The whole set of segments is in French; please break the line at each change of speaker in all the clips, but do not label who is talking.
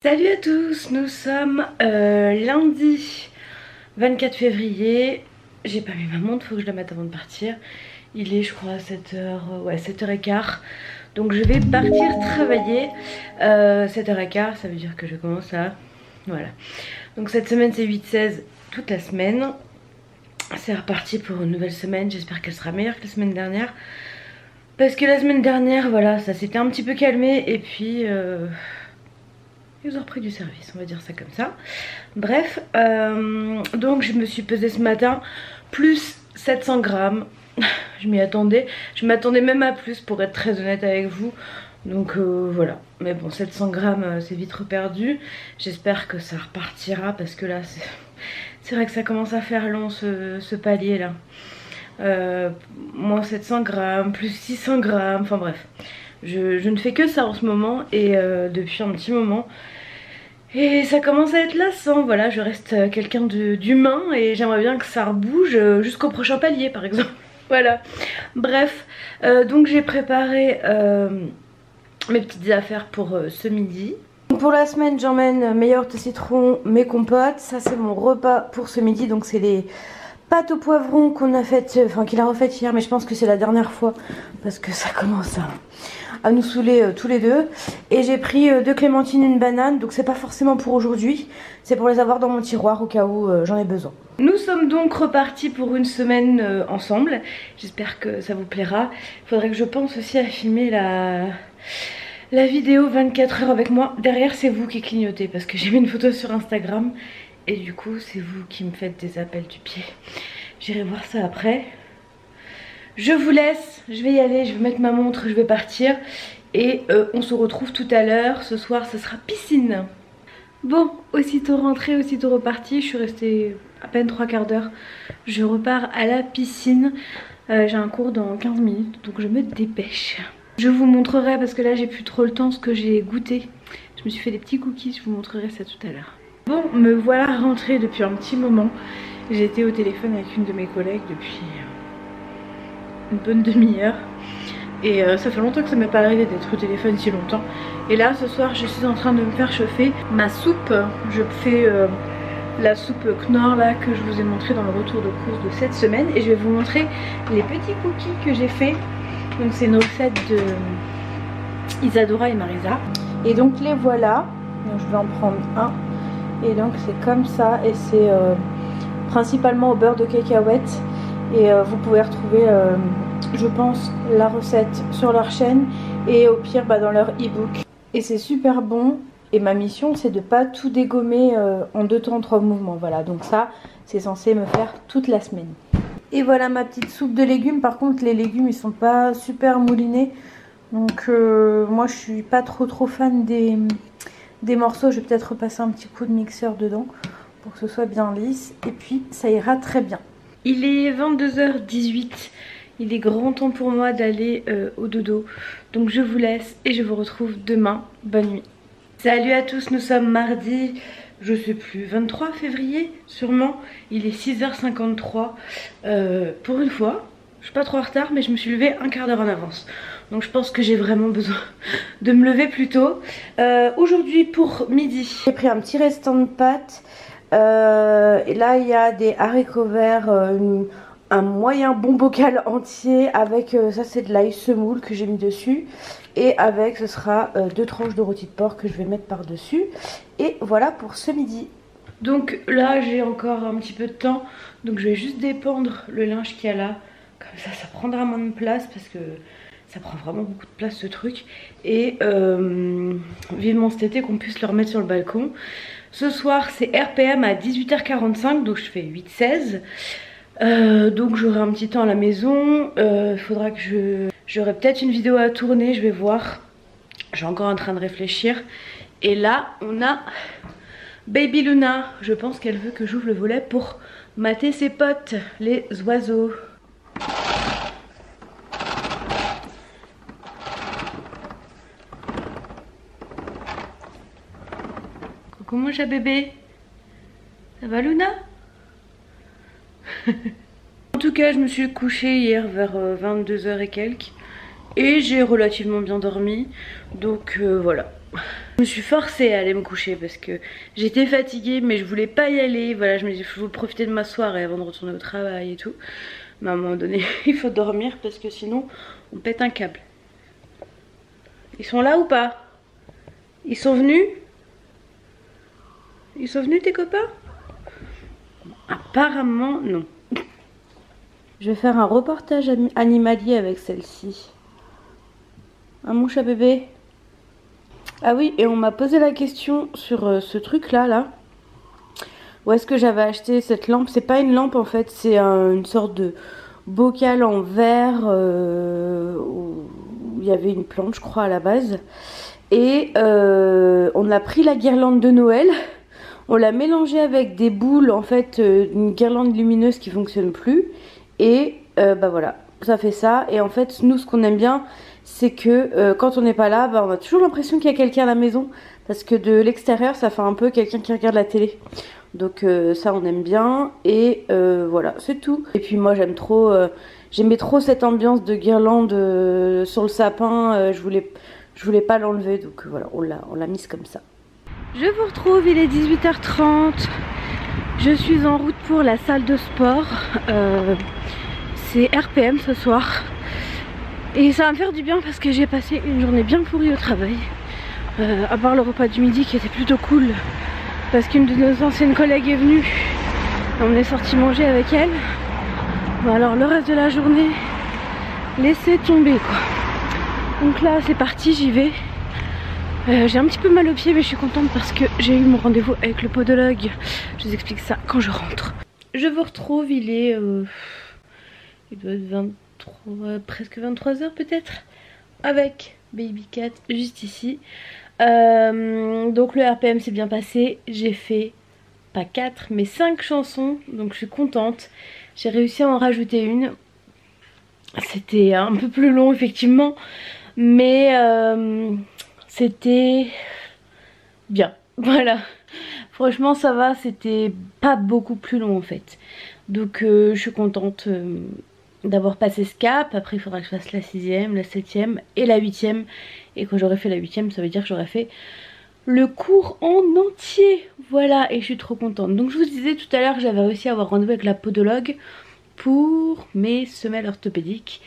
Salut à tous, nous sommes lundi 24 février. J'ai pas mis ma montre, faut que je la mette avant de partir. Il est je crois 7h, ouais 7h15. Donc je vais partir travailler 7h15, ça veut dire que je commence à... Voilà. Donc cette semaine c'est 8-16 toute la semaine. C'est reparti pour une nouvelle semaine, j'espère qu'elle sera meilleure que la semaine dernière. Parce que la semaine dernière, voilà, ça s'était un petit peu calmé et puis... ils ont repris du service, on va dire ça comme ça. Bref, donc je me suis pesée ce matin, plus 700 grammes. Je m'y attendais, je m'attendais même à plus pour être très honnête avec vous. Donc voilà, mais bon 700 grammes c'est vite reperdu. J'espère que ça repartira parce que là c'est vrai que ça commence à faire long ce palier là. Moins 700 grammes, plus 600 grammes, enfin bref. Je ne fais que ça en ce moment et depuis un petit moment. Et ça commence à être lassant, voilà, je reste quelqu'un d'humain et j'aimerais bien que ça rebouge jusqu'au prochain palier par exemple. Voilà, bref, donc j'ai préparé mes petites affaires pour ce midi. Pour la semaine j'emmène mes yaourts au citron, mes compotes, ça c'est mon repas pour ce midi, donc c'est les pâtes au poivron qu'on a faites, enfin qu'il a refaites hier, mais je pense que c'est la dernière fois parce que ça commence à nous saouler tous les deux. Et j'ai pris 2 clémentines, une banane, donc c'est pas forcément pour aujourd'hui, c'est pour les avoir dans mon tiroir au cas où j'en ai besoin. Nous sommes donc repartis pour une semaine ensemble, j'espère que ça vous plaira. Il faudrait que je pense aussi à filmer la vidéo 24 heures avec moi. Derrière c'est vous qui clignotez parce que j'ai mis une photo sur Instagram. Et du coup c'est vous qui me faites des appels du pied. J'irai voir ça après. Je vous laisse, je vais y aller, je vais mettre ma montre, je vais partir. Et on se retrouve tout à l'heure. Ce soir ce sera piscine. Bon, aussitôt rentrée, aussitôt repartie. Je suis restée à peine 3/4 d'heure. Je repars à la piscine. J'ai un cours dans 15 minutes, donc je me dépêche. Je vous montrerai, parce que là j'ai plus trop le temps, ce que j'ai goûté. Je me suis fait des petits cookies, je vous montrerai ça tout à l'heure. Bon, me voilà rentrée depuis un petit moment. J'étais au téléphone avec une de mes collègues depuis une bonne demi-heure. Et ça fait longtemps que ça m'est pas arrivé d'être au téléphone si longtemps. Et là, ce soir, je suis en train de me faire chauffer ma soupe. Je fais la soupe Knorr là que je vous ai montré dans le retour de course de cette semaine. Et je vais vous montrer les petits cookies que j'ai fait. Donc c'est une recette de Isadora et Marisa. Et donc les voilà. Donc, je vais en prendre un. Et donc c'est comme ça et c'est principalement au beurre de cacahuète. Et vous pouvez retrouver je pense la recette sur leur chaîne et au pire dans leur e-book. Et c'est super bon et ma mission c'est de pas tout dégommer en 2 temps 3 mouvements. Voilà, donc ça c'est censé me faire toute la semaine. Et voilà ma petite soupe de légumes. Par contre les légumes ils sont pas super moulinés. Donc moi je suis pas trop fan des morceaux. Je vais peut-être repasser un petit coup de mixeur dedans pour que ce soit bien lisse et puis ça ira très bien. Il est 22h18, il est grand temps pour moi d'aller au dodo, donc je vous laisse et je vous retrouve demain. Bonne nuit. Salut à tous, nous sommes mardi, je sais plus, 23 février sûrement. Il est 6h53 pour une fois. Je suis pas trop en retard mais je me suis levée un quart d'heure en avance. Donc je pense que j'ai vraiment besoin de me lever plus tôt. Aujourd'hui pour midi, j'ai pris un petit restant de pâtes. Et là il y a des haricots verts, un moyen bon bocal entier avec ça c'est de l'ail semoule que j'ai mis dessus. Et avec ce sera 2 tranches de rôti de porc que je vais mettre par dessus. Et voilà pour ce midi. Donc là j'ai encore un petit peu de temps, donc je vais juste dépendre le linge qu'il y a là. Comme ça prendra moins de place parce que ça prend vraiment beaucoup de place ce truc. Et vivement cet été qu'on puisse le remettre sur le balcon. Ce soir c'est RPM à 18h45, donc je fais 8-16. Donc j'aurai un petit temps à la maison. Il faudra que j'aurai peut-être une vidéo à tourner, je vais voir. Je suis encore en train de réfléchir. Et là on a Baby Luna. Je pense qu'elle veut que j'ouvre le volet pour mater ses potes, les oiseaux. Coucou mon chat bébé. Ça va Luna? En tout cas je me suis couchée hier vers 22h et quelques. Et j'ai relativement bien dormi. Donc voilà. Je me suis forcée à aller me coucher parce que j'étais fatiguée mais je voulais pas y aller. Voilà, je me dis je veux profiter de ma soirée avant de retourner au travail et tout. Mais à un moment donné il faut dormir parce que sinon on pète un câble. Ils sont là ou pas? Ils sont venus? Ils sont venus tes copains? Apparemment non. Je vais faire un reportage animalier avec celle-ci. Un mon chat bébé. Ah oui, et on m'a posé la question sur ce truc là. Où est-ce que j'avais acheté cette lampe? C'est pas une lampe en fait, c'est une sorte de bocal en verre où il y avait une plante je crois à la base. Et on a pris la guirlande de Noël, on l'a mélangée avec des boules en fait, une guirlande lumineuse qui fonctionne plus. Et bah voilà, ça fait ça. Et en fait nous ce qu'on aime bien c'est que quand on n'est pas là, bah, on a toujours l'impression qu'il y a quelqu'un à la maison. Parce que de l'extérieur ça fait un peu quelqu'un qui regarde la télé. Donc ça on aime bien. Et voilà c'est tout. Et puis moi j'aime trop, j'aimais trop cette ambiance de guirlande sur le sapin. Je voulais pas l'enlever. Donc voilà on l'a mise comme ça. Je vous retrouve, il est 18h30. Je suis en route pour la salle de sport. C'est RPM ce soir. Et ça va me faire du bien parce que j'ai passé une journée bien pourrie au travail. À part le repas du midi qui était plutôt cool. Parce qu'une de nos anciennes collègues est venue. On est sorti manger avec elle. Bon alors le reste de la journée, laissez tomber quoi. Donc là c'est parti, j'y vais. J'ai un petit peu mal aux pieds mais je suis contente parce que j'ai eu mon rendez-vous avec le podologue. Je vous explique ça quand je rentre. Je vous retrouve, il doit être 23, presque 23h peut-être, avec Baby Cat juste ici. Donc le RPM s'est bien passé, j'ai fait pas 4 mais 5 chansons, donc je suis contente. J'ai réussi à en rajouter une. C'était un peu plus long effectivement, mais c'était bien, voilà. Franchement ça va, c'était pas beaucoup plus long en fait. Donc je suis contente d'avoir passé ce cap. Après il faudra que je fasse la 6ème, la 7ème et la 8ème. Et quand j'aurai fait la 8ème ça veut dire que j'aurai fait le cours en entier. Voilà, et je suis trop contente. Donc je vous disais tout à l'heure que j'avais réussi à avoir rendez-vous avec la podologue pour mes semelles orthopédiques.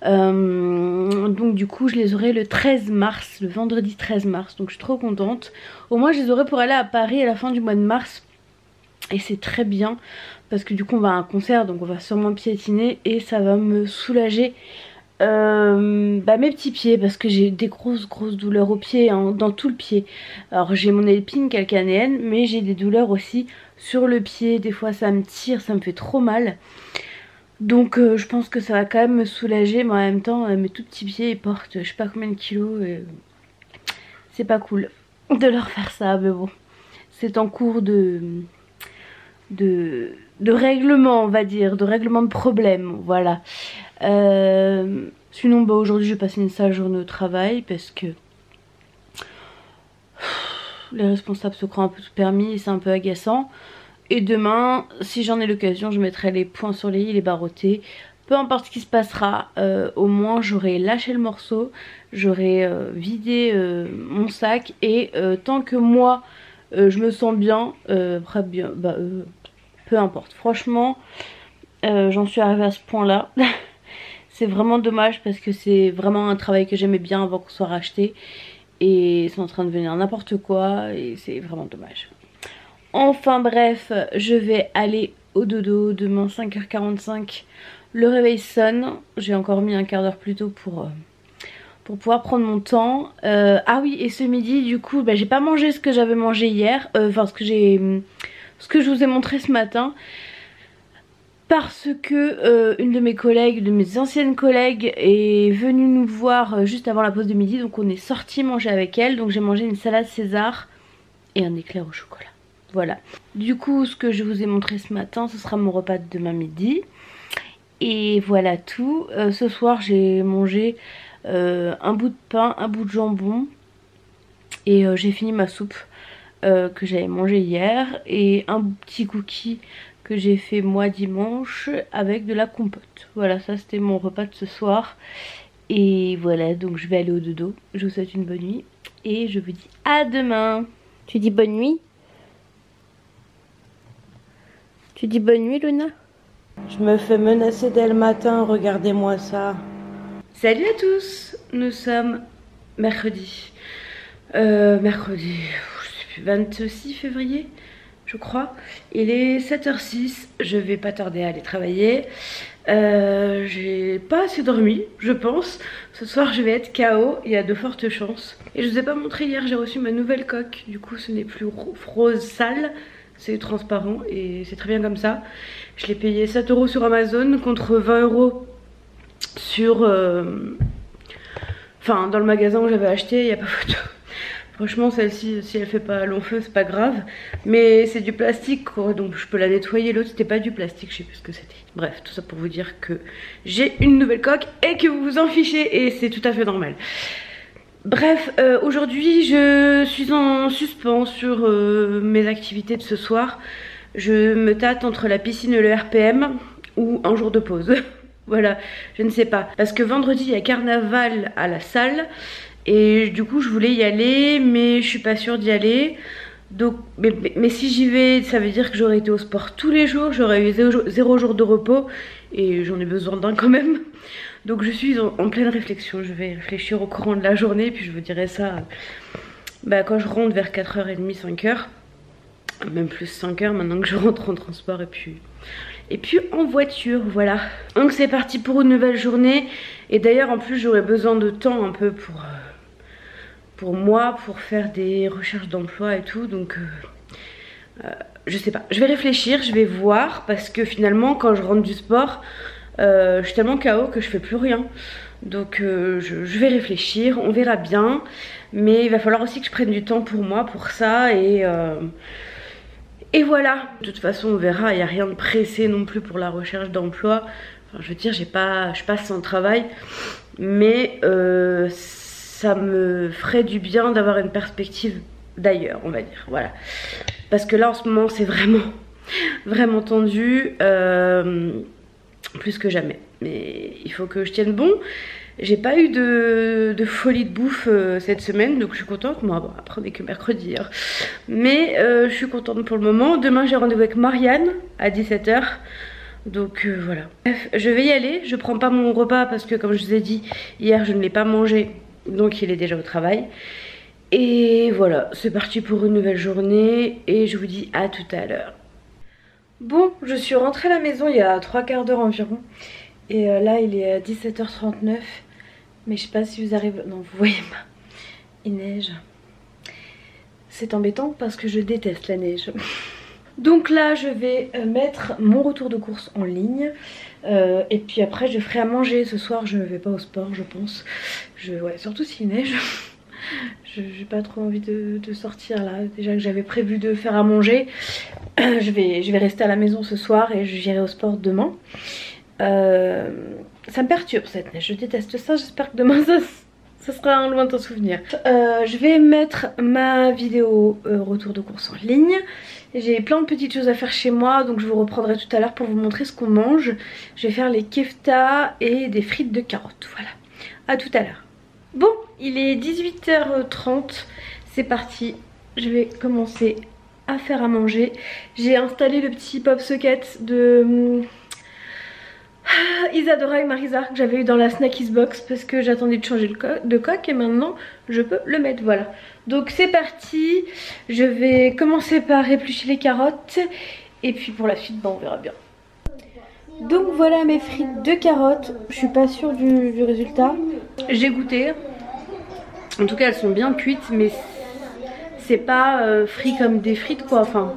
Donc du coup je les aurai le 13 mars, le vendredi 13 mars. Donc je suis trop contente. Au moins je les aurai pour aller à Paris à la fin du mois de mars. Et c'est très bien parce que du coup on va à un concert, donc on va sûrement piétiner et ça va me soulager mes petits pieds parce que j'ai des grosses douleurs aux pieds, hein, dans tout le pied. Alors j'ai mon épine calcanéenne mais j'ai des douleurs aussi sur le pied. Des fois ça me tire, ça me fait trop mal. Donc je pense que ça va quand même me soulager, mais en même temps mes tout petits pieds ils portent je sais pas combien de kilos et c'est pas cool de leur faire ça. Mais bon, c'est en cours de règlement, on va dire, de règlement de problème, voilà. Sinon bah, aujourd'hui je vais passer une sale journée au travail parce que les responsables se croient un peu tout permis et c'est un peu agaçant. Et demain, si j'en ai l'occasion, je mettrai les points sur les i, les barreautés. Peu importe ce qui se passera, au moins j'aurai lâché le morceau, j'aurai vidé mon sac. Et tant que moi, je me sens bien, après bien, bah, peu importe. Franchement, j'en suis arrivée à ce point-là. C'est vraiment dommage parce que c'est vraiment un travail que j'aimais bien avant qu'on soit racheté. Et c'est en train de devenir n'importe quoi et c'est vraiment dommage. Enfin bref, je vais aller au dodo. Demain 5h45, le réveil sonne. J'ai encore mis un quart d'heure plus tôt pour pouvoir prendre mon temps. Ah oui, et ce midi du coup bah, j'ai pas mangé ce que j'avais mangé hier. Enfin ce que je vous ai montré ce matin. Parce que une de mes collègues, de mes anciennes collègues est venue nous voir juste avant la pause de midi. Donc on est sorti manger avec elle. Donc j'ai mangé une salade César et un éclair au chocolat. Voilà. Du coup, ce que je vous ai montré ce matin, ce sera mon repas de demain midi. Et voilà tout. Ce soir, j'ai mangé un bout de pain, un bout de jambon. Et j'ai fini ma soupe que j'avais mangée hier. Et un petit cookie que j'ai fait moi dimanche avec de la compote. Voilà, ça c'était mon repas de ce soir. Et voilà, donc je vais aller au dodo. Je vous souhaite une bonne nuit. et je vous dis à demain. Tu dis bonne nuit? Tu dis bonne nuit, Luna? Je me fais menacer dès le matin, regardez-moi ça. Salut à tous, nous sommes mercredi. Mercredi, je sais plus, 26 février, je crois. Il est 7h06, je vais pas tarder à aller travailler. J'ai pas assez dormi, je pense. Ce soir je vais être KO, il y a de fortes chances. Et je vous ai pas montré hier, j'ai reçu ma nouvelle coque. Du coup ce n'est plus rose sale, c'est transparent et c'est très bien comme ça. Je l'ai payé 7 € sur Amazon contre 20 € sur... Enfin dans le magasin où j'avais acheté, il n'y a pas photo. Franchement celle-ci, si elle fait pas long feu, c'est pas grave. Mais c'est du plastique quoi, donc je peux la nettoyer. L'autre c'était pas du plastique, je sais plus ce que c'était. Bref, tout ça pour vous dire que j'ai une nouvelle coque et que vous vous en fichez et c'est tout à fait normal. Bref, aujourd'hui je suis en suspens sur mes activités de ce soir. Je me tâte entre la piscine et le RPM ou un jour de pause. Voilà, je ne sais pas. Parce que vendredi il y a carnaval à la salle. Et du coup je voulais y aller mais je suis pas sûre d'y aller. Donc, mais si j'y vais ça veut dire que j'aurais été au sport tous les jours. J'aurais eu 0 jour de repos. Et j'en ai besoin d'un quand même. Donc je suis en pleine réflexion. Je vais réfléchir au courant de la journée. Puis je vous dirai ça quand je rentre vers 4h30, 5h. Même plus 5h maintenant que je rentre en transport et puis en voiture, voilà. Donc c'est parti pour une nouvelle journée. Et d'ailleurs en plus j'aurais besoin de temps un peu pour moi, pour faire des recherches d'emploi et tout. Donc je sais pas, je vais réfléchir, je vais voir. Parce que finalement quand je rentre du sport, je suis tellement KO que je fais plus rien. Donc je vais réfléchir, on verra bien. Mais il va falloir aussi que je prenne du temps pour moi, pour ça. Et voilà, de toute façon on verra, il n'y a rien de pressé non plus pour la recherche d'emploi. Enfin, je veux dire, je suis pas sans travail, mais ça me ferait du bien d'avoir une perspective d'ailleurs, on va dire, voilà. Parce que là en ce moment c'est vraiment tendu, plus que jamais. Mais il faut que je tienne bon. J'ai pas eu de folie de bouffe cette semaine, donc je suis contente. Moi, bon, après on est que mercredi, hein. Mais je suis contente pour le moment. Demain j'ai rendez-vous avec Marianne à 17h. Donc voilà. Bref, je vais y aller. Je prends pas mon repas parce que comme je vous ai dit, hier je ne l'ai pas mangé. Donc il est déjà au travail. Et voilà, c'est parti pour une nouvelle journée. Et je vous dis à tout à l'heure. Bon, je suis rentrée à la maison il y a 3/4 d'heure environ. Et là il est à 17h39. Mais je sais pas si vous arrivez... Non, vous voyez pas. Il neige. C'est embêtant parce que je déteste la neige. Donc là je vais mettre mon retour de course en ligne. Et puis après je ferai à manger. Ce soir je ne vais pas au sport je pense. Ouais, surtout s'il neige. J'ai pas trop envie de sortir là. Déjà que j'avais prévu de faire à manger. Je vais rester à la maison ce soir et j'irai au sport demain. Ça me perturbe cette neige, je déteste ça. J'espère que demain ça sera un lointain souvenir. Je vais mettre ma vidéo retour de course en ligne. J'ai plein de petites choses à faire chez moi, donc je vous reprendrai tout à l'heure pour vous montrer ce qu'on mange. Je vais faire les kefta et des frites de carottes. Voilà, à tout à l'heure. Bon, il est 18h30, c'est parti. Je vais commencer à faire à manger. J'ai installé le petit pop socket de Isadora et Marisa que j'avais eu dans la Snackies Box parce que j'attendais de changer de coque et maintenant je peux le mettre, voilà. Donc c'est parti, je vais commencer par éplucher les carottes et puis pour la suite on verra bien. Donc voilà mes frites de carottes, je suis pas sûre du résultat. J'ai goûté, en tout cas elles sont bien cuites mais c'est pas frit comme des frites quoi, enfin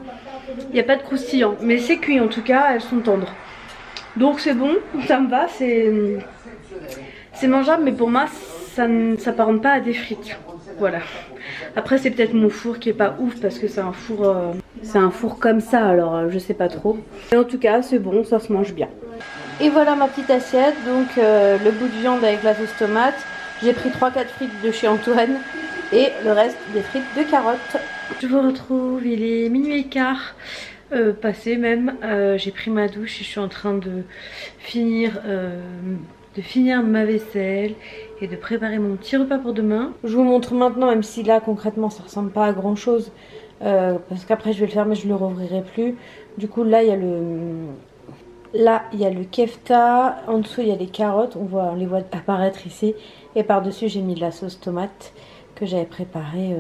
il n'y a pas de croustillant mais c'est cuit en tout cas, elles sont tendres. Donc c'est bon, ça me va, c'est mangeable mais pour moi ça ne s'apparente pas à des frites. Voilà. Après c'est peut-être mon four qui est pas ouf parce que c'est un four comme ça alors je sais pas trop. Mais en tout cas c'est bon, ça se mange bien. Et voilà ma petite assiette, donc le bout de viande avec la sauce tomate. J'ai pris 3-4 frites de chez Antoine et le reste des frites de carottes. Je vous retrouve, il est minuit et quart. Passé même, j'ai pris ma douche et je suis en train de finir de finir ma vaisselle et de préparer mon petit repas pour demain. Je vous montre maintenant, même si là concrètement ça ressemble pas à grand chose, parce qu'après je vais le faire mais je le rouvrirai plus. Du coup là il y a le kefta, en dessous il y a les carottes, on les voit apparaître ici, et par dessus j'ai mis de la sauce tomate que j'avais préparée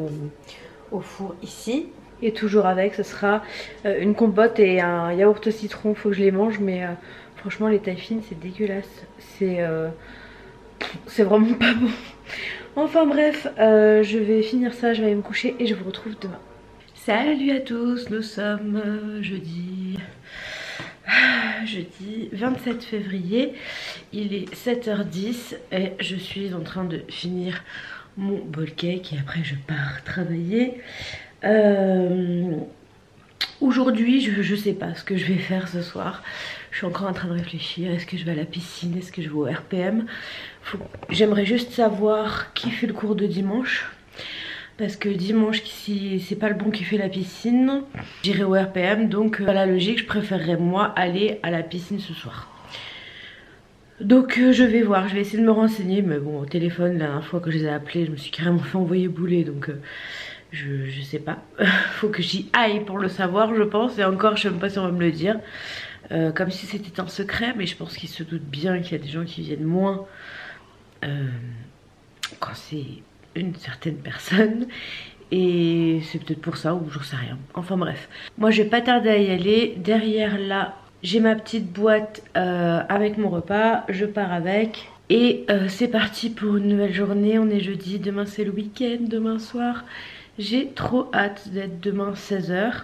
au four ici. Et toujours avec, ce sera une compote et un yaourt au citron. Faut que je les mange, mais franchement les tailles fines c'est dégueulasse. C'est vraiment pas bon. Enfin bref, je vais finir ça, je vais aller me coucher et je vous retrouve demain. Salut à tous, nous sommes jeudi 27 février. Il est 7h10 et je suis en train de finir mon bowl cake et après je pars travailler. Aujourd'hui je sais pas ce que je vais faire ce soir. Je suis encore en train de réfléchir. Est-ce que je vais à la piscine? Est-ce que je vais au RPM? J'aimerais juste savoir qui fait le cours de dimanche, parce que dimanche si c'est pas le bon qui fait la piscine, j'irai au RPM. Donc à la logique je préférerais moi aller à la piscine ce soir. Donc je vais voir, je vais essayer de me renseigner. Mais bon, au téléphone la dernière fois que je les ai appelés, je me suis carrément fait envoyer bouler. Donc je sais pas. Faut que j'y aille pour le savoir je pense. Et encore je sais même pas si on va me le dire, comme si c'était un secret. Mais je pense qu'ils se doutent bien qu'il y a des gens qui viennent moins quand c'est une certaine personne. Et c'est peut-être pour ça ou j'en sais rien. Enfin bref, moi je vais pas tarder à y aller. Derrière là j'ai ma petite boîte avec mon repas, je pars avec. Et c'est parti pour une nouvelle journée. On est jeudi, demain c'est le week-end, demain soir. J'ai trop hâte d'être demain 16h.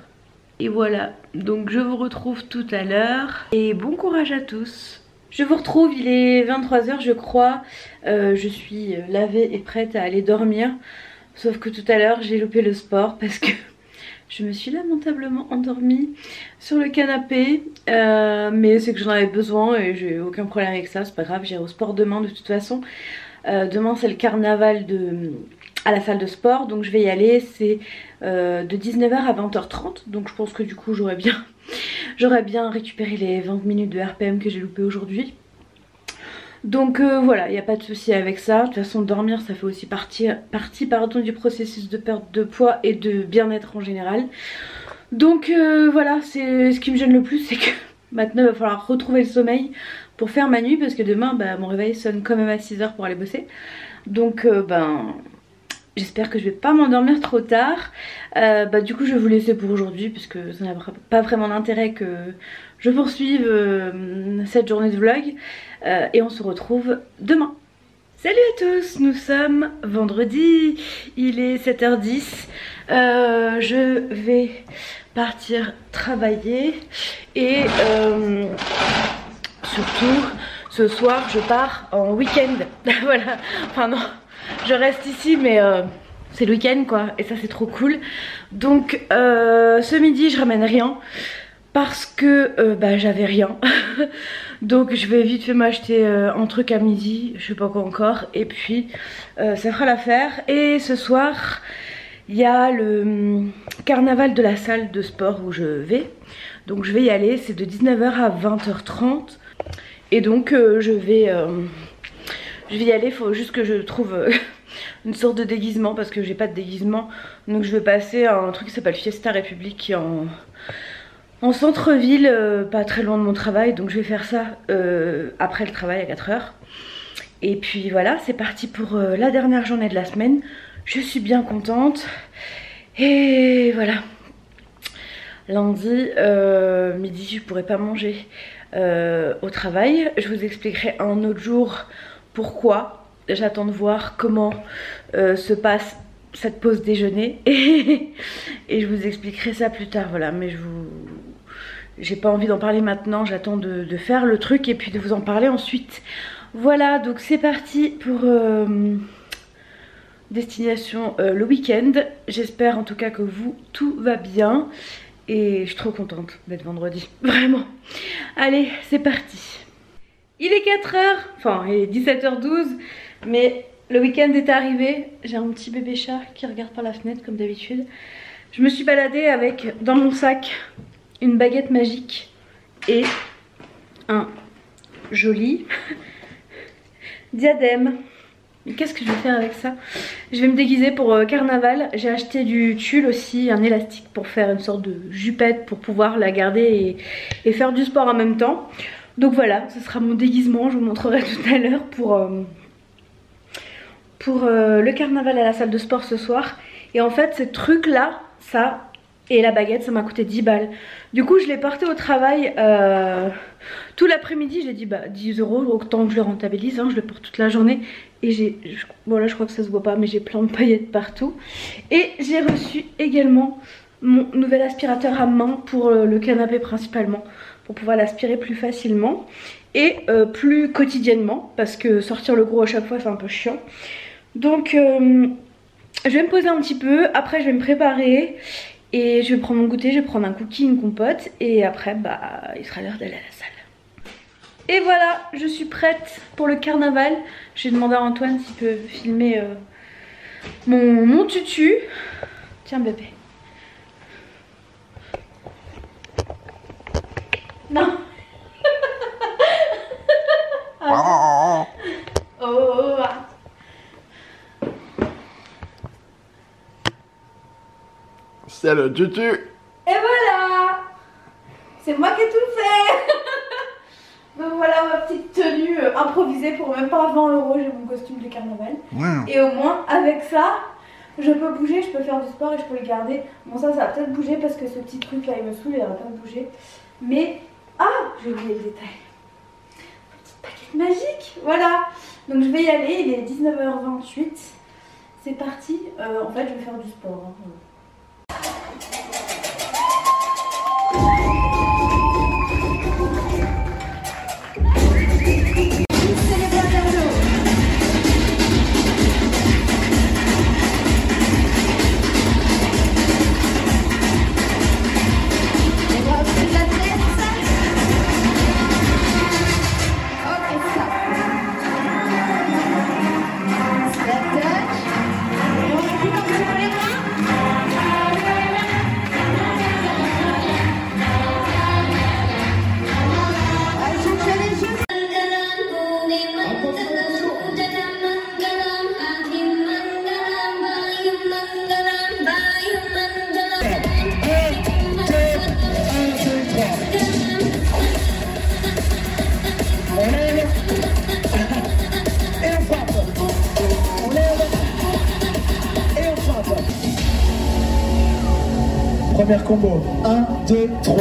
Et voilà, donc je vous retrouve tout à l'heure. Et bon courage à tous. Je vous retrouve, il est 23h je crois. Je suis lavée et prête à aller dormir. Sauf que tout à l'heure j'ai loupé le sport parce que je me suis lamentablement endormie sur le canapé. Mais c'est que j'en avais besoin et j'ai aucun problème avec ça, c'est pas grave, j'irai au sport demain de toute façon. Demain c'est le carnaval à la salle de sport, donc je vais y aller. C'est de 19h à 20h30, donc je pense que du coup j'aurais bien récupéré les 20 minutes de RPM que j'ai loupé aujourd'hui. Donc voilà, il n'y a pas de souci avec ça. De toute façon dormir ça fait aussi partie du processus de perte de poids et de bien-être en général. Donc voilà, c'est ce qui me gêne le plus, c'est que maintenant il va falloir retrouver le sommeil pour faire ma nuit, parce que demain mon réveil sonne quand même à 6h pour aller bosser. Donc j'espère que je vais pas m'endormir trop tard. Du coup je vais vous laisser pour aujourd'hui, puisque ça n'a pas vraiment d'intérêt que je poursuive cette journée de vlog. Et on se retrouve demain. Salut à tous, nous sommes vendredi, il est 7h10. Je vais partir travailler. Et surtout ce soir je pars en week-end. Voilà, enfin non, je reste ici mais c'est le week-end quoi, et ça c'est trop cool. Donc ce midi je ramène rien parce que j'avais rien. Donc je vais vite fait m'acheter un truc à midi, je sais pas quoi encore, et puis ça fera l'affaire. Et ce soir il y a le carnaval de la salle de sport où je vais, donc je vais y aller. C'est de 19h à 20h30 et donc je vais y aller. Il faut juste que je trouve une sorte de déguisement, parce que j'ai pas de déguisement. Donc je vais passer à un truc qui s'appelle Fiesta République, qui est en centre-ville, pas très loin de mon travail. Donc je vais faire ça après le travail à 4h. Et puis voilà, c'est parti pour la dernière journée de la semaine. Je suis bien contente. Et voilà. Lundi, midi, je pourrais pas manger au travail. Je vous expliquerai un autre jour pourquoi. J'attends de voir comment se passe cette pause déjeuner. Et je vous expliquerai ça plus tard. Voilà, mais j'ai pas envie d'en parler maintenant. J'attends de faire le truc et puis de vous en parler ensuite. Voilà, donc c'est parti pour destination le week-end. J'espère en tout cas que tout va bien. Et je suis trop contente d'être vendredi, vraiment. Allez, c'est parti. Il est 4h, enfin il est 17h12, mais le week-end est arrivé. J'ai un petit bébé chat qui regarde par la fenêtre comme d'habitude. Je me suis baladée avec dans mon sac une baguette magique et un joli diadème. Qu'est-ce que je vais faire avec ça? Je vais me déguiser pour carnaval. J'ai acheté du tulle aussi, un élastique pour faire une sorte de jupette pour pouvoir la garder et faire du sport en même temps. Donc voilà, ce sera mon déguisement, je vous montrerai tout à l'heure pour le carnaval à la salle de sport ce soir. Et en fait ces trucs là, ça et la baguette, ça m'a coûté 10 balles. Du coup je l'ai porté au travail tout l'après-midi. J'ai dit bah 10 €, autant que je le rentabilise, hein, je le porte toute la journée. Et voilà, je crois que ça se voit pas mais j'ai plein de paillettes partout. Et j'ai reçu également mon nouvel aspirateur à main pour le canapé principalement, pour pouvoir l'aspirer plus facilement et plus quotidiennement, parce que sortir le gros à chaque fois c'est un peu chiant. Donc je vais me poser un petit peu, après je vais me préparer et je vais prendre mon goûter, je vais prendre un cookie, une compote et après bah il sera l'heure d'aller à la salle. Et voilà, je suis prête pour le carnaval. Je vais demander à Antoine s'il peut filmer mon tutu. Tiens bébé. Non. Ah. Oh.
C'est le tutu.
Et voilà. C'est moi qui ai tout fait. Donc voilà ma petite tenue improvisée pour même pas 20 €. J'ai mon costume de carnaval. Wow. Et au moins avec ça, je peux bouger, je peux faire du sport et je peux le garder. Bon ça va peut-être bouger parce que ce petit truc là il me saoule, il va pas bouger. Mais ah, j'ai oublié le détail. Petite baguette magique, voilà. Donc je vais y aller, il est 19h28. C'est parti. En fait je vais faire du sport. Hein.
Premier combo, 1, 2, 3,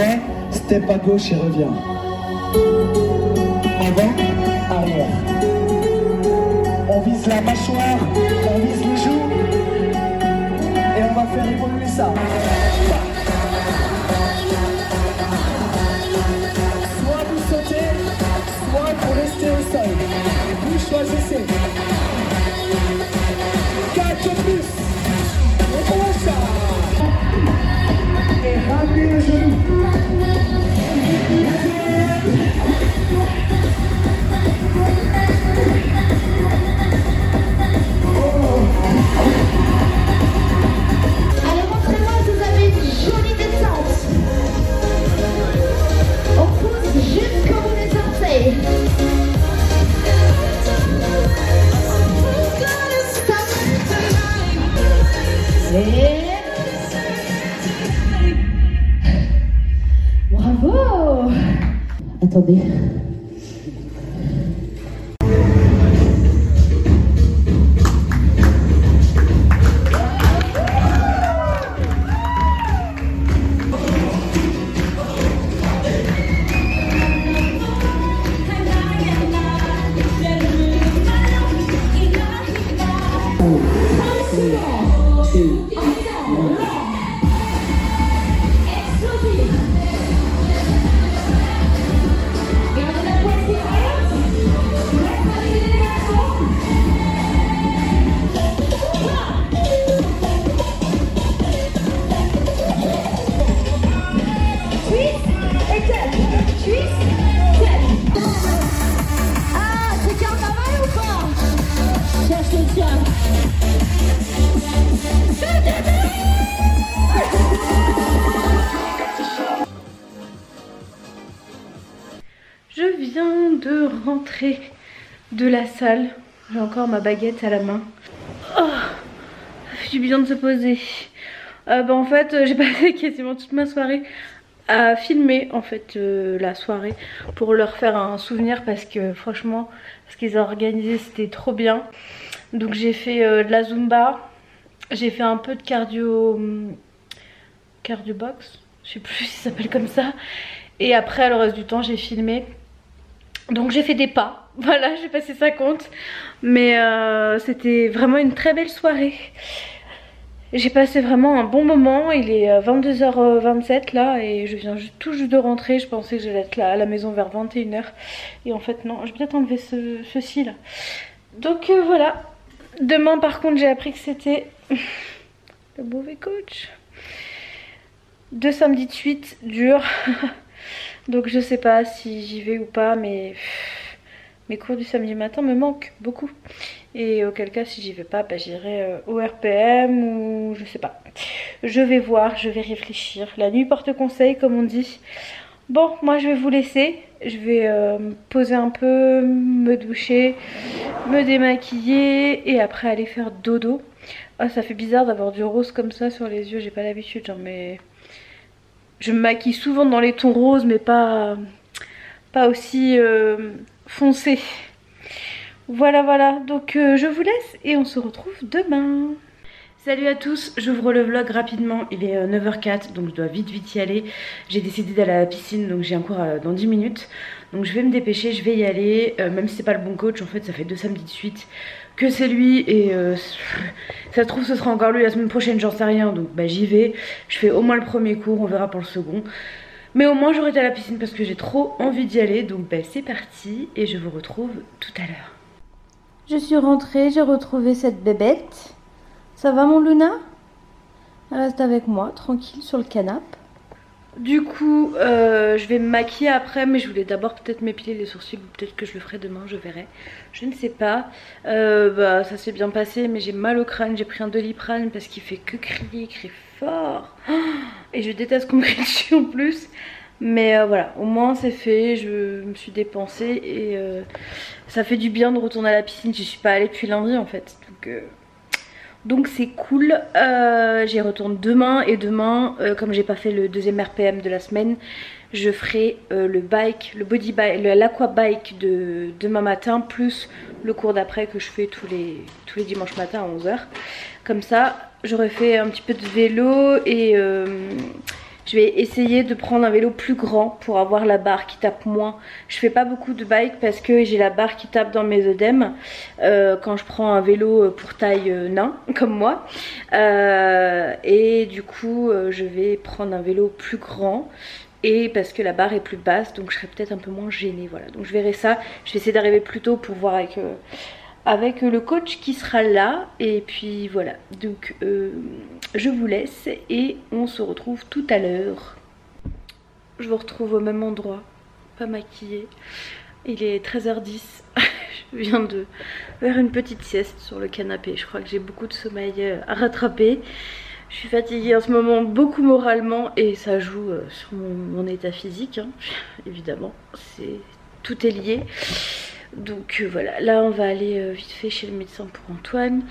step à gauche et reviens. Avant, arrière. On vise la mâchoire, on vise les joues et on va faire évoluer ça. Soit vous sautez, soit vous restez au sol. Vous choisissez. 4 plus. Et comment ça? Et ramenez le genou.
Allez, montrez-moi si vous avez une jolie descente. On pousse jusqu'au bout des orteils. Stop. Et... bravo. Attendez.
Je viens de rentrer de la salle. J'ai encore ma baguette à la main. Oh, ça fait du bien de se poser. En fait j'ai passé quasiment toute ma soirée à filmer en fait la soirée pour leur faire un souvenir, parce que franchement ce qu'ils ont organisé c'était trop bien. Donc j'ai fait de la zumba, j'ai fait un peu de cardio box, je sais plus si ça s'appelle comme ça, et après le reste du temps j'ai filmé. Donc j'ai fait des pas, voilà, j'ai passé 50, mais c'était vraiment une très belle soirée. J'ai passé vraiment un bon moment. Il est 22h27 là et je viens tout juste de rentrer. Je pensais que j'allais être là à la maison vers 21h et en fait non, je vais peut-être enlever ceci là. Donc voilà. Demain par contre j'ai appris que c'était le mauvais coach. 2 samedis de suite, dur. Donc je sais pas si j'y vais ou pas, mais mes cours du samedi matin me manquent beaucoup. Et auquel cas si j'y vais pas, j'irai au RPM ou je sais pas. Je vais voir, je vais réfléchir. La nuit porte conseil comme on dit. Bon, moi je vais vous laisser. Je vais me poser un peu, me doucher, me démaquiller et après aller faire dodo. Ah, ça fait bizarre d'avoir du rose comme ça sur les yeux, j'ai pas l'habitude, genre, mais je me maquille souvent dans les tons roses mais pas aussi foncé. Voilà, donc je vous laisse et on se retrouve demain. Salut à tous, j'ouvre le vlog rapidement, il est 9h04 donc je dois vite y aller. J'ai décidé d'aller à la piscine, donc j'ai un cours dans 10 minutes. Donc je vais me dépêcher, je vais y aller, même si c'est pas le bon coach, en fait ça fait 2 samedis de suite que c'est lui. Et ça se trouve ce sera encore lui la semaine prochaine, j'en sais rien, donc j'y vais. Je fais au moins le premier cours, on verra pour le second. Mais au moins j'aurai été à la piscine parce que j'ai trop envie d'y aller, donc c'est parti et je vous retrouve tout à l'heure. Je suis rentrée, j'ai retrouvé cette bébête. Ça va mon Luna? Elle reste avec moi, tranquille sur le canapé. Du coup, je vais me maquiller après, mais je voulais d'abord peut-être m'épiler les sourcils. Peut-être que je le ferai demain, je verrai. Je ne sais pas. Ça s'est bien passé, mais j'ai mal au crâne. J'ai pris un Doliprane parce qu'il fait que crier, il crie fort. Et je déteste qu'on me crie dessus en plus. Mais voilà, au moins c'est fait, je me suis dépensée et ça fait du bien de retourner à la piscine. Je suis pas allée depuis lundi en fait, donc c'est cool. J'y retourne demain et demain, comme j'ai pas fait le deuxième RPM de la semaine, je ferai le body bike, l'aqua bike de demain matin plus le cours d'après que je fais tous les dimanches matin à 11h. Comme ça, j'aurai fait un petit peu de vélo et je vais essayer de prendre un vélo plus grand pour avoir la barre qui tape moins. Je fais pas beaucoup de bike parce que j'ai la barre qui tape dans mes œdèmes quand je prends un vélo pour taille nain comme moi. Et du coup je vais prendre un vélo plus grand. Et parce que la barre est plus basse, donc je serai peut-être un peu moins gênée. Voilà, donc je verrai ça. Je vais essayer d'arriver plus tôt pour voir avec le coach qui sera là. Et puis voilà, donc je vous laisse et on se retrouve tout à l'heure. Je vous retrouve au même endroit, pas maquillée. Il est 13h10. Je viens de faire une petite sieste sur le canapé. Je crois que j'ai beaucoup de sommeil à rattraper. Je suis fatiguée en ce moment, beaucoup moralement, et ça joue sur mon état physique, hein. Évidemment, tout est lié. Donc voilà, là on va aller vite fait chez le médecin pour Antoine.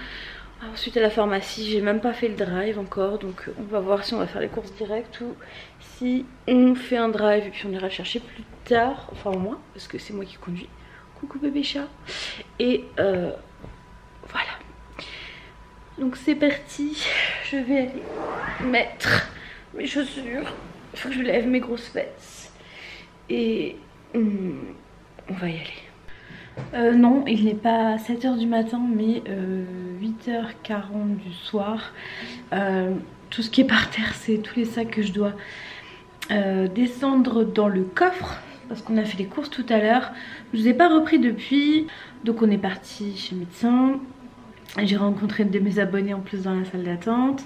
Ensuite à la pharmacie, j'ai même pas fait le drive encore, donc on va voir si on va faire les courses directes ou si on fait un drive et puis on ira le chercher plus tard, enfin au moins, parce que c'est moi qui conduis. Coucou bébé chat. Et voilà. Donc c'est parti, je vais aller mettre mes chaussures, il faut que je lève mes grosses fesses et on va y aller. Non, il n'est pas 7h du matin mais 8h40 du soir. Tout ce qui est par terre c'est tous les sacs que je dois descendre dans le coffre parce qu'on a fait les courses tout à l'heure. Je ne vous ai pas repris depuis, donc on est parti chez le médecin. J'ai rencontré de mes abonnés en plus dans la salle d'attente.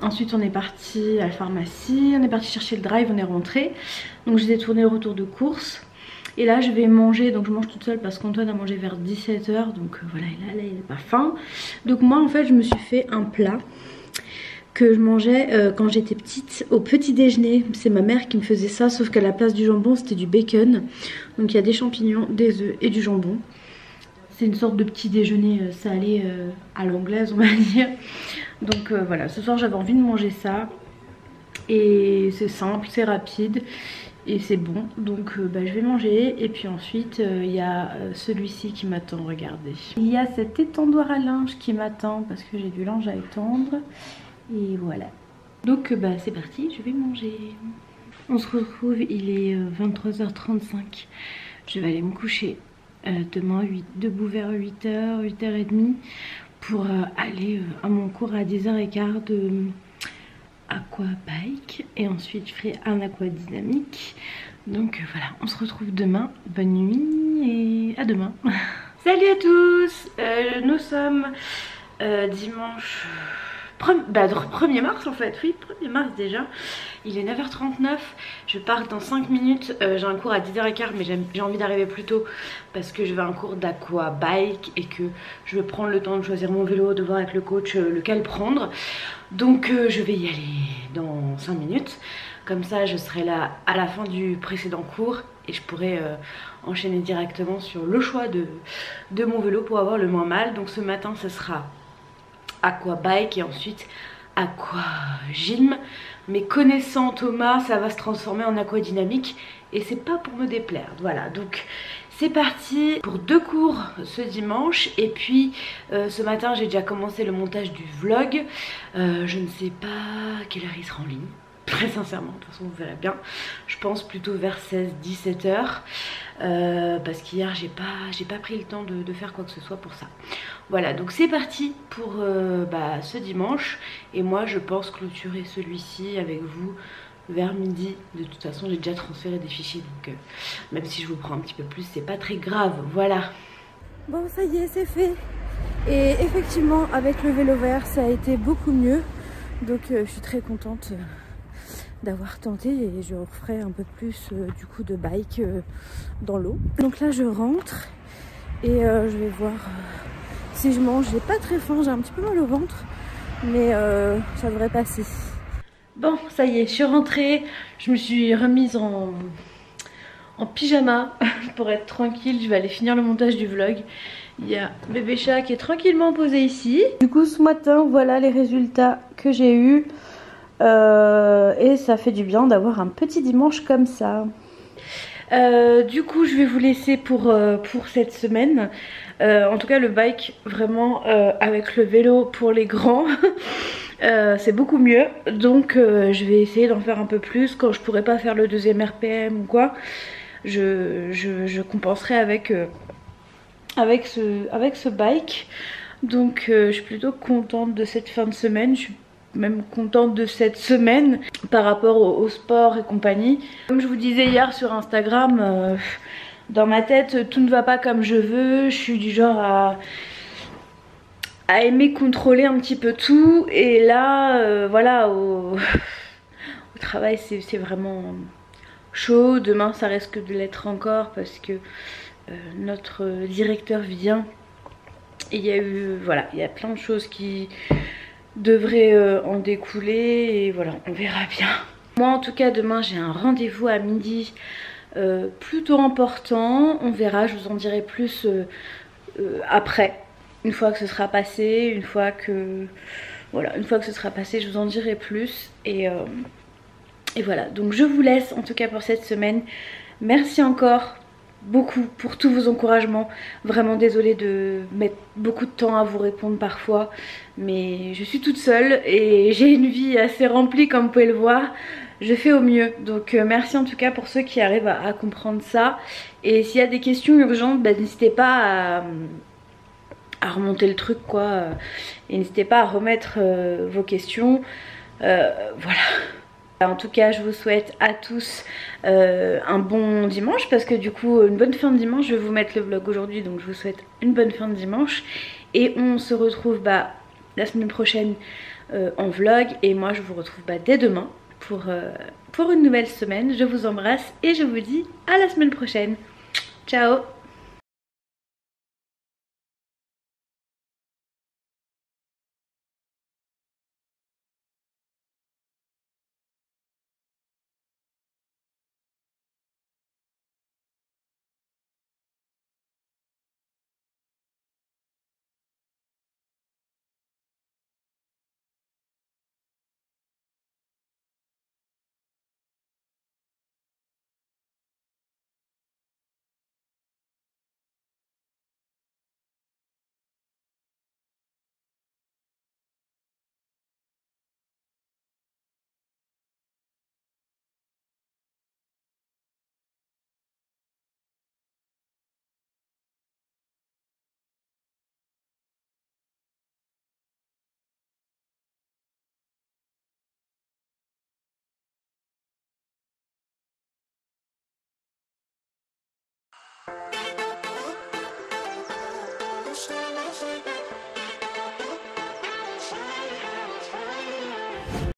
Ensuite on est parti à la pharmacie, on est parti chercher le drive, on est rentré. Donc je vous ai tourné le retour de course. Et là je vais manger, donc je mange toute seule parce qu'Antoine a mangé vers 17h. Donc voilà, là il n'a pas faim. Donc moi en fait je me suis fait un plat que je mangeais quand j'étais petite au petit déjeuner. C'est ma mère qui me faisait ça, sauf qu'à la place du jambon c'était du bacon. Donc il y a des champignons, des œufs et du jambon. C'est une sorte de petit déjeuner salé à l'anglaise, on va dire. Donc voilà, ce soir j'avais envie de manger ça. Et c'est simple, c'est rapide et c'est bon. Donc je vais manger. Et puis ensuite il y a celui-ci qui m'attend, regardez. Il y a cet étendoir à linge qui m'attend parce que j'ai du linge à étendre. Et voilà. Donc c'est parti, je vais manger. On se retrouve, il est 23h35. Je vais aller me coucher demain debout vers 8h, 8h30 pour aller à mon cours à 10h15 de aquabike. Et ensuite je ferai un aquadynamique. Donc voilà, on se retrouve demain. Bonne nuit et à demain. Salut à tous, nous sommes dimanche... 1er mars en fait, oui 1er mars déjà. Il est 9h39, je pars dans 5 minutes, j'ai un cours à 10h15 mais j'ai envie d'arriver plus tôt parce que je vais à un cours d'aqua bike et que je veux prendre le temps de choisir mon vélo, de voir avec le coach lequel prendre. Donc je vais y aller dans 5 minutes, comme ça je serai là à la fin du précédent cours et je pourrai enchaîner directement sur le choix de mon vélo pour avoir le moins mal. Donc ce matin ce sera aqua bike et ensuite aqua gym, mais connaissant Thomas ça va se transformer en aquadynamique et c'est pas pour me déplaire. Voilà, donc c'est parti pour 2 cours ce dimanche. Et puis ce matin j'ai déjà commencé le montage du vlog. Je ne sais pas quelle heure il sera en ligne, très sincèrement, de toute façon vous verrez bien. Je pense plutôt vers 16-17 heures parce qu'hier j'ai pas pris le temps de faire quoi que ce soit pour ça. Voilà, donc c'est parti pour ce dimanche. Et moi je pense clôturer celui-ci avec vous vers midi. De toute façon j'ai déjà transféré des fichiers, donc même si je vous prends un petit peu plus c'est pas très grave. Voilà. Bon ça y est, c'est fait. Et effectivement avec le vélo vert ça a été beaucoup mieux. Donc je suis très contente d'avoir tenté et je referai un peu plus du coup de bike dans l'eau. Donc là je rentre et je vais voir si je mange. J'ai pas très faim, j'ai un petit peu mal au ventre mais ça devrait passer. Bon ça y est, je suis rentrée, je me suis remise en pyjama pour être tranquille. Je vais aller finir le montage du vlog. Il y a bébé chat qui est tranquillement posé ici. Du coup ce matin voilà les résultats que j'ai eus. Et ça fait du bien d'avoir un petit dimanche comme ça. Du coup je vais vous laisser pour cette semaine. En tout cas le bike vraiment avec le vélo pour les grands c'est beaucoup mieux. Donc je vais essayer d'en faire un peu plus. Quand je pourrai pas faire le 2e RPM ou quoi, je compenserai avec ce bike. Donc je suis plutôt contente de cette fin de semaine. Je suis même contente de cette semaine par rapport au sport et compagnie. Comme je vous disais hier sur Instagram, dans ma tête tout ne va pas comme je veux. Je suis du genre à aimer contrôler un petit peu tout. Et là voilà, au travail c'est vraiment chaud. Demain ça risque de l'être encore parce que notre directeur vient. Et il y a eu, voilà, il y a plein de choses qui devrait en découler et voilà, on verra bien. Moi en tout cas demain j'ai un rendez-vous à midi plutôt important. On verra, je vous en dirai plus après, une fois que ce sera passé, une fois que ce sera passé je vous en dirai plus. Et voilà, donc je vous laisse en tout cas pour cette semaine. Merci encore beaucoup pour tous vos encouragements. Vraiment désolée de mettre beaucoup de temps à vous répondre parfois, mais je suis toute seule et j'ai une vie assez remplie comme vous pouvez le voir. Je fais au mieux, donc merci en tout cas pour ceux qui arrivent à comprendre ça. Et s'il y a des questions urgentes, n'hésitez pas à remonter le truc quoi, et n'hésitez pas à remettre vos questions. Voilà. En tout cas je vous souhaite à tous un bon dimanche, parce que du coup une bonne fin de dimanche. Je vais vous mettre le vlog aujourd'hui, donc je vous souhaite une bonne fin de dimanche. Et on se retrouve la semaine prochaine en vlog. Et moi je vous retrouve dès demain pour une nouvelle semaine. Je vous embrasse et je vous dis à la semaine prochaine. Ciao.
Thank you.